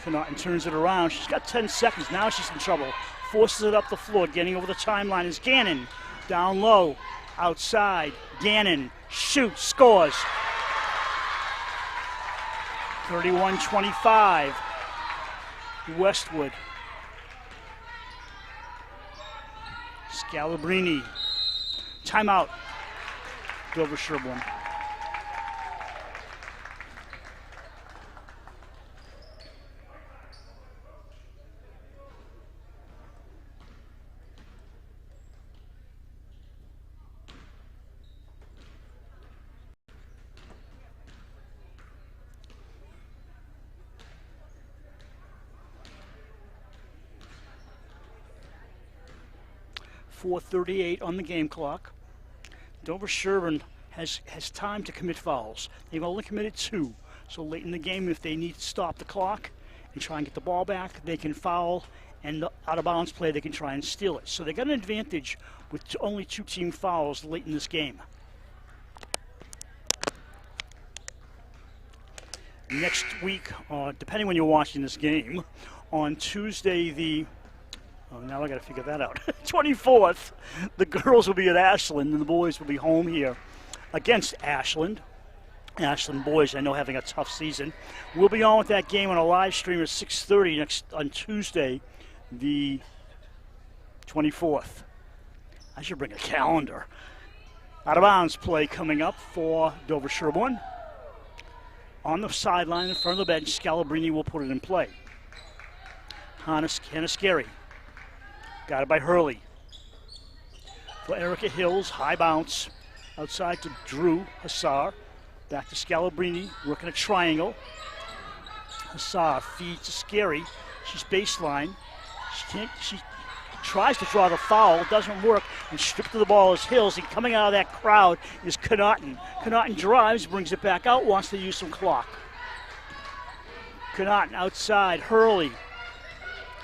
Speaker 1: Connaughton turns it around. She's got 10 seconds. Now she's in trouble. Forces it up the floor. Getting over the timeline is Gannon. Down low. Outside. Gannon shoots. Scores. 31-25. Westwood. Scalabrini. Timeout. Dover-Sherborn. .438 on the game clock. Dover-Sherborn has time to commit fouls. They've only committed 2. So late in the game, if they need to stop the clock and try and get the ball back, they can foul, and the out-of-bounds play, they can try and steal it. So they got an advantage with only 2 team fouls late in this game. Next week, depending when you're watching this game, on Tuesday the now I got to figure that out. 24th, the girls will be at Ashland and the boys will be home here against Ashland. Ashland boys, I know, having a tough season. We'll be on with that game on a live stream at 6:30 on Tuesday, the 24th. I should bring a calendar. Out of bounds play coming up for Dover-Sherborn. On the sideline in front of the bench, Scalabrini will put it in play. Hanna-Scary. Got it by Hurley. For Erica Hills, high bounce. Outside to Drew Hassar. Back to Scalabrini, working a triangle. Hassar feeds to Scary. She's baseline. She tries to draw the foul, doesn't work, and stripped to the ball is Hills, and coming out of that crowd is Connaughton. Connaughton drives, brings it back out, wants to use some clock. Connaughton outside, Hurley.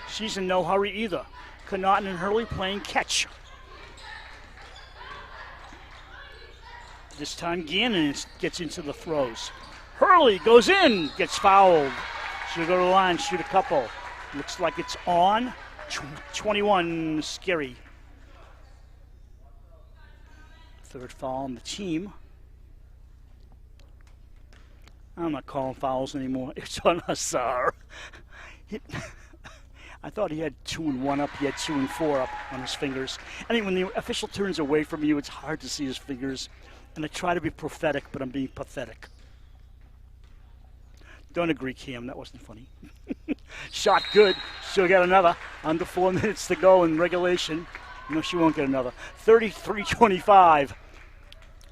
Speaker 1: She's in no hurry either. Connaughton and Hurley playing catch. This time Gannon gets into the throws. Hurley goes in, gets fouled. She'll go to the line, shoot a couple. Looks like it's on. 21, Scary. Third foul on the team. I'm not calling fouls anymore. It's on Hassar. I thought he had 2 and 1 up. He had 2 and 4 up on his fingers. I mean, when the official turns away from you, it's hard to see his fingers. And I try to be prophetic, but I'm being pathetic. Don't agree, Cam. That wasn't funny. Shot good. She'll get another. Under 4 minutes to go in regulation. No, she won't get another. 33-25.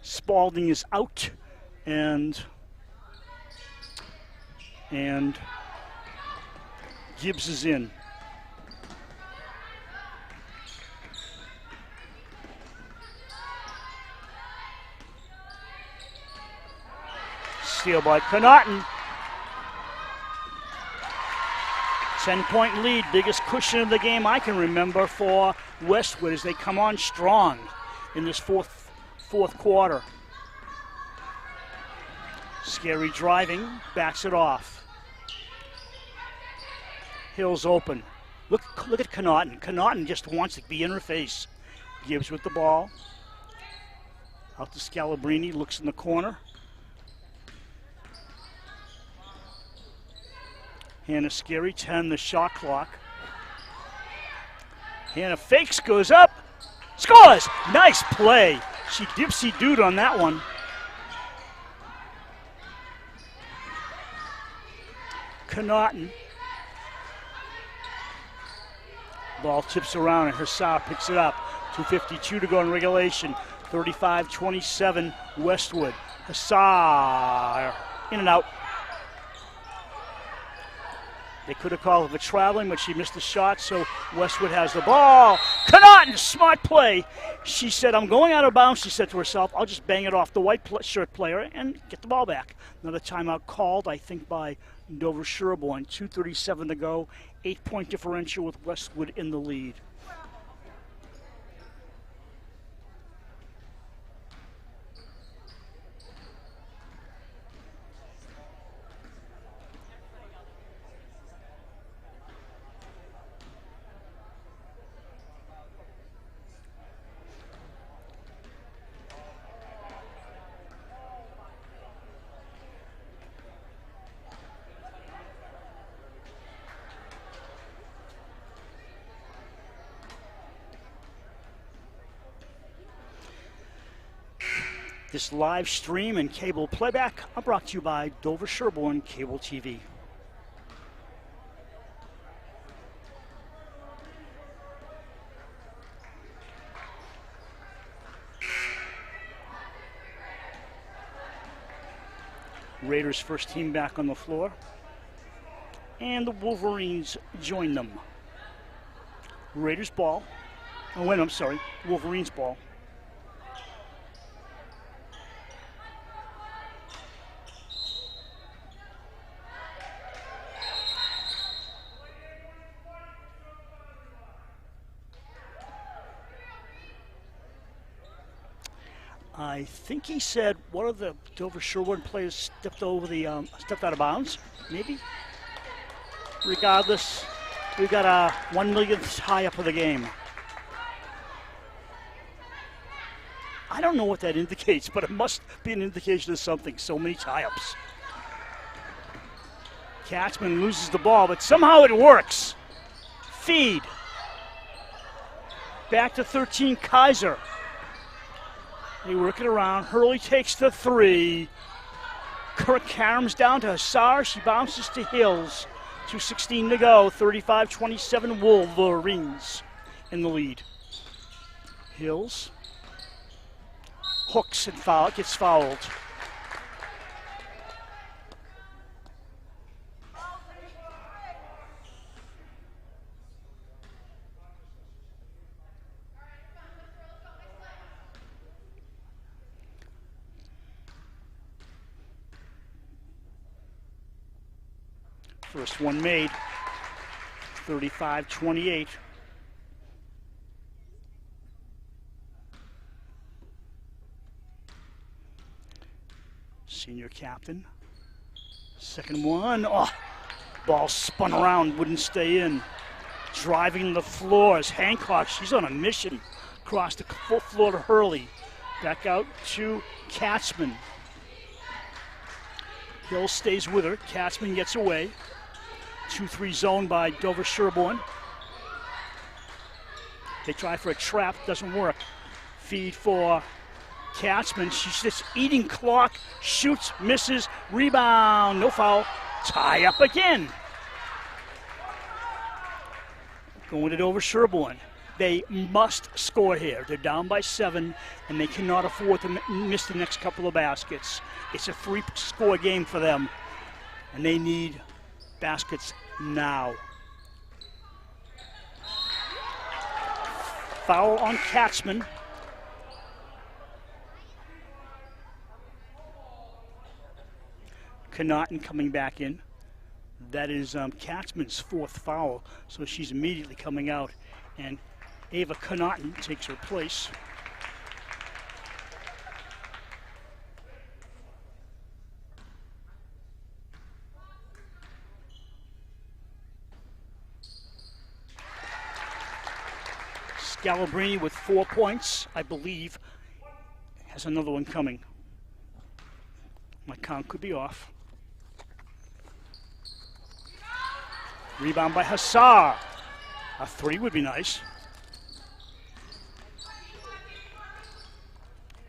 Speaker 1: Spalding is out. And Gibbs is in. Steal by Connaughton. 10-point lead, biggest cushion of the game I can remember for Westwood as they come on strong in this fourth quarter. Scary driving, backs it off. Hill's open. Look at Connaughton. Connaughton just wants to be in her face. Gibbs with the ball. Out to Scalabrini, looks in the corner. Hannah Scary, 10 the shot clock. Hannah fakes, goes up, scores! Nice play. She dipsy-dooed on that one. Connaughton. Ball tips around and Hassar picks it up. 2:52 to go in regulation. 35-27 Westwood. Hassar in and out. They could have called it for traveling, but she missed the shot, so Westwood has the ball. Connaughton, smart play. She said, I'm going out of bounds, she said to herself. I'll just bang it off the white shirt player and get the ball back. Another timeout called, I think, by Dover-Sherborn. 2:37 to go. 8-point differential with Westwood in the lead. This live stream and cable playback are brought to you by Dover-Sherborn Cable TV. Raiders first team back on the floor. And the Wolverines join them. Raiders ball. Oh, wait, I'm sorry. Wolverines ball. I think he said one of the Dover-Sherborn players stepped out of bounds, maybe. Regardless, we've got a 1 millionth tie-up of the game. I don't know what that indicates, but it must be an indication of something. So many tie-ups. Katzman loses the ball, but somehow it works. Feed. Back to 13, Kaiser. They work it around. Hurley takes the three. Karam's down to Hassar. She bounces to Hills. 2:16 to go. 35-27 Wolverines in the lead. Hills hooks and gets fouled. First one made, 35-28. Senior captain. Second one, oh, ball spun around, wouldn't stay in. Driving the floors, Hancock, she's on a mission. Across the full floor to Hurley. Back out to Katzman. Hill stays with her, Katzman gets away. 2-3 zone by Dover-Sherborn. They try for a trap, doesn't work. Feed for Katzman. She's just eating clock, shoots, misses, rebound, no foul. Tie up again. Going to Dover-Sherborn. They must score here. They're down by 7, and they cannot afford to miss the next couple of baskets. It's a 3-score game for them, and they need baskets now. Foul on Katzman. Connaughton coming back in. That is Katzman's 4th foul, so she's immediately coming out, and Ava Connaughton takes her place. Scalabrini with 4 points, I believe, has another one coming. My count could be off. Rebound by Hassar. A 3 would be nice.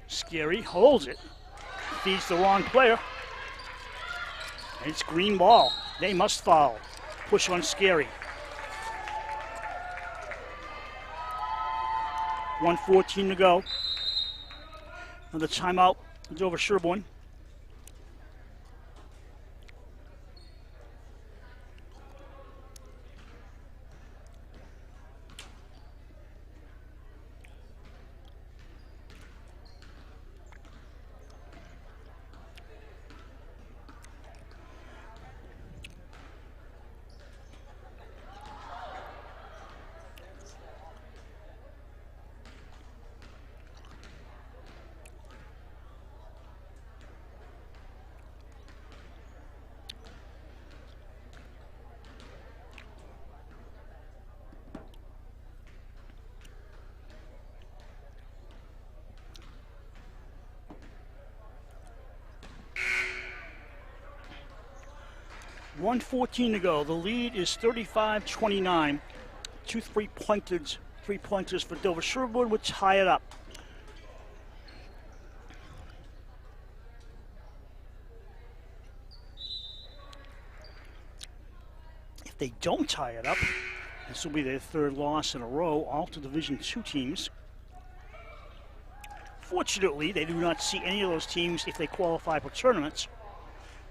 Speaker 1: Scary holds it. Feeds the wrong player. It's green ball. They must foul. Push on Scary. 1:14 to go. Another timeout. Dover-Sherborn. .114 to go. The lead is 35-29. 2 3-pointers for Dover-Sherborn would tie it up. If they don't tie it up, this will be their 3rd loss in a row, all to Division II teams. Fortunately, they do not see any of those teams if they qualify for tournaments,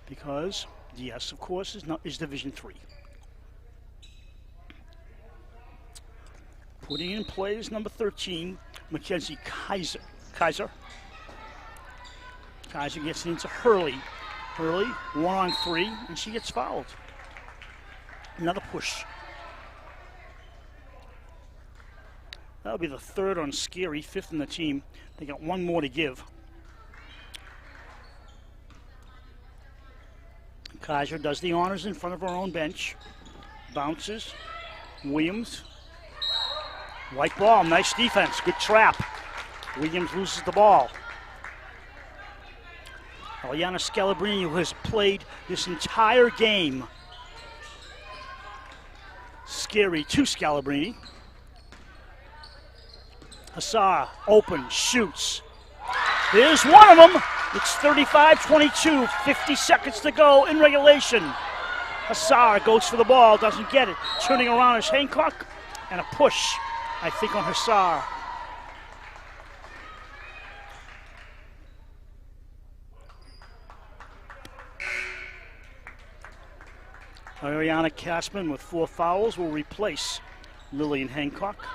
Speaker 1: because yes, of course, is Division III. Putting in play is number 13, Mackenzie Kaiser. Kaiser gets into Hurley. Hurley, 1-on-3, and she gets fouled. Another push. That'll be the 3rd on Scary, 5th in the team. They got 1 more to give. Kaiser does the honors in front of her own bench. Bounces. Williams. White ball, nice defense, good trap. Williams loses the ball. Eliana Scalabrini, who has played this entire game. Scary to Scalabrini. Hassar, open, shoots. There's one of them. It's 35-22, 50 seconds to go in regulation. Hassar goes for the ball, doesn't get it. Turning around is Hancock, and a push, I think, on Hassar. Ariana Cashman with 4 fouls will replace Lillian Hancock.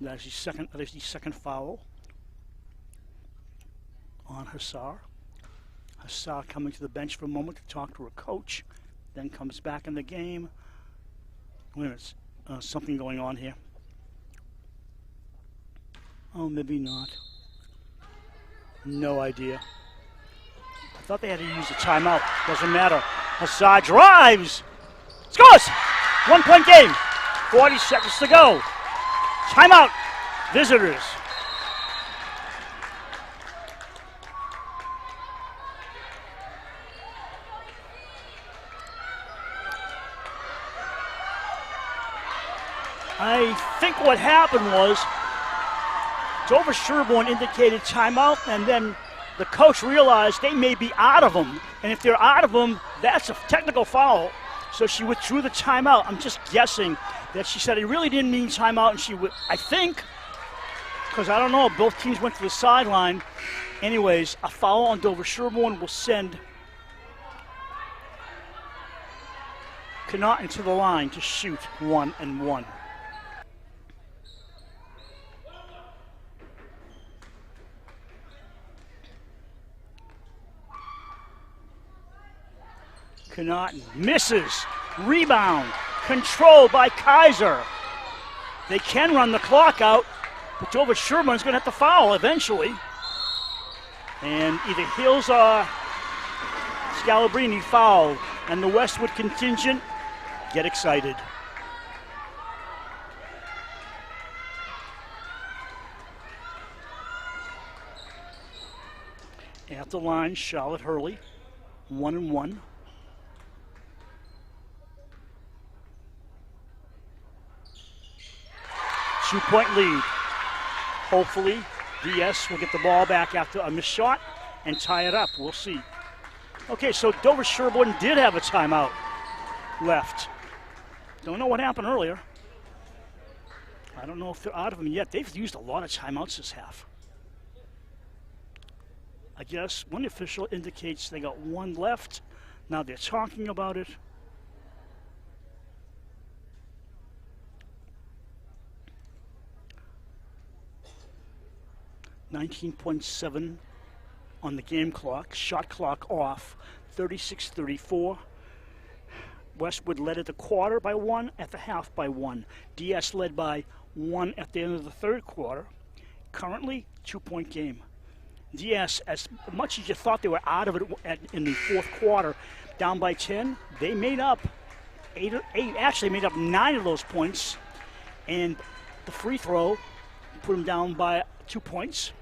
Speaker 1: That is the second foul on Hassar. Hassar coming to the bench for a moment to talk to her coach, then comes back in the game. Wait a minute, something going on here. Oh, maybe not. No idea. I thought they had to use a timeout. Doesn't matter. Hassar drives. Scores! 1-point game. 40 seconds to go. Timeout. Visitors. I think what happened was Dover-Sherborn indicated timeout, and then the coach realized they may be out of them. And if they're out of them, that's a technical foul. So she withdrew the timeout. I'm just guessing that she said he really didn't mean timeout, and she would, I think, because I don't know, both teams went to the sideline. Anyways, a foul on Dover-Sherborn will send Connaughton to the line to shoot 1-and-1. Connaughton misses. Rebound. Controlled by Kaiser. They can run the clock out, but Dover-Sherborn's going to have to foul eventually. And either Hills or Scalabrini fouled. and the Westwood contingent get excited. At the line, Charlotte Hurley, 1-1. Two-point lead. Hopefully, DS will get the ball back after a missed shot and tie it up. We'll see. Okay, so Dover-Sherborn did have a timeout left. Don't know what happened earlier. I don't know if they're out of them yet. They've used a lot of timeouts this half. I guess one official indicates they got one left. Now they're talking about it. .7 on the game clock. Shot clock off. 36-34. Westwood led at the quarter by 1, at the half by 1. DS led by 1 at the end of the third quarter. Currently, 2-point game. DS, as much as you thought they were out of it in the fourth quarter, down by 10, they made up 8, actually made up 9 of those points, and the free throw put them down by 2 points.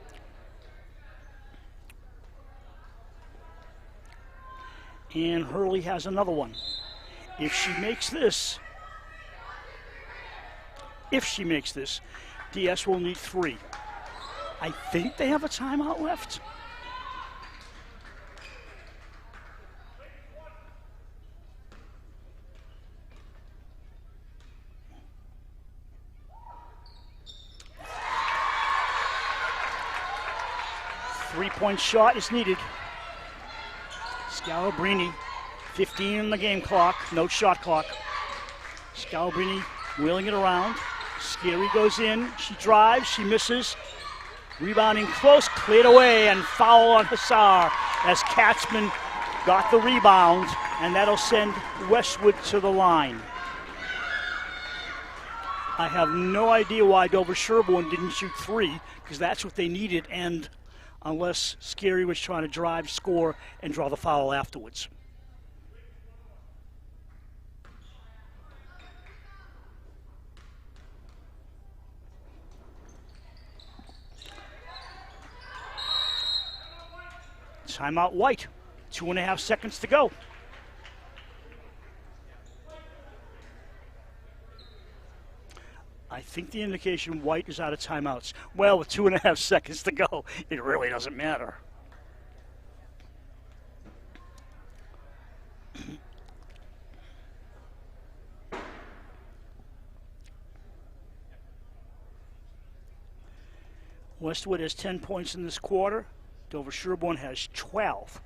Speaker 1: And Hurley has another one. If she makes this, DS will need 3. I think they have a timeout left. Three-point shot is needed. Scalabrini, 15 on the game clock, no shot clock. Scalabrini wheeling it around. Scary goes in, she drives, she misses. Rebounding close, cleared away, and foul on Hassar as Katzman got the rebound, and that'll send Westwood to the line. I have no idea why Dover-Sherborn didn't shoot 3, because that's what they needed, and unless Scary was trying to drive, score, and draw the foul afterwards. Timeout White, 2.5 seconds to go. I think the indication White is out of timeouts. Well, with 2.5 seconds to go, it really doesn't matter. Westwood has 10 points in this quarter. Dover-Sherborn has 12.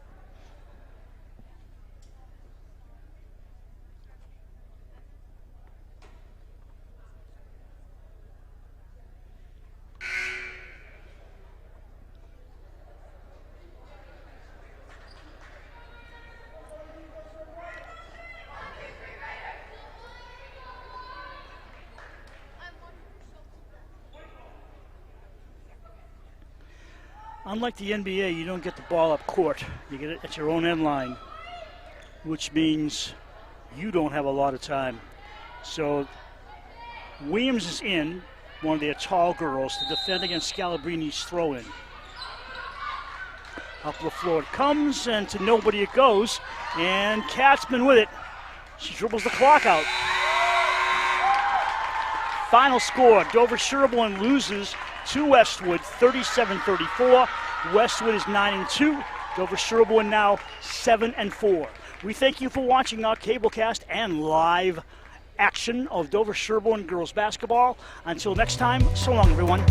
Speaker 1: Unlike the NBA, you don't get the ball up court. You get it at your own end line, which means you don't have a lot of time. So Williams is in, one of their tall girls, to defend against Scalabrini's throw-in. Up the floor it comes, and to nobody it goes, and Katzman with it. She dribbles the clock out. Final score, Dover-Sherborn loses to Westwood, 37-34. Westwood is 9-2. Dover-Sherborn now 7-4. We thank you for watching our cablecast and live action of Dover-Sherborn girls basketball. Until next time, so long, everyone.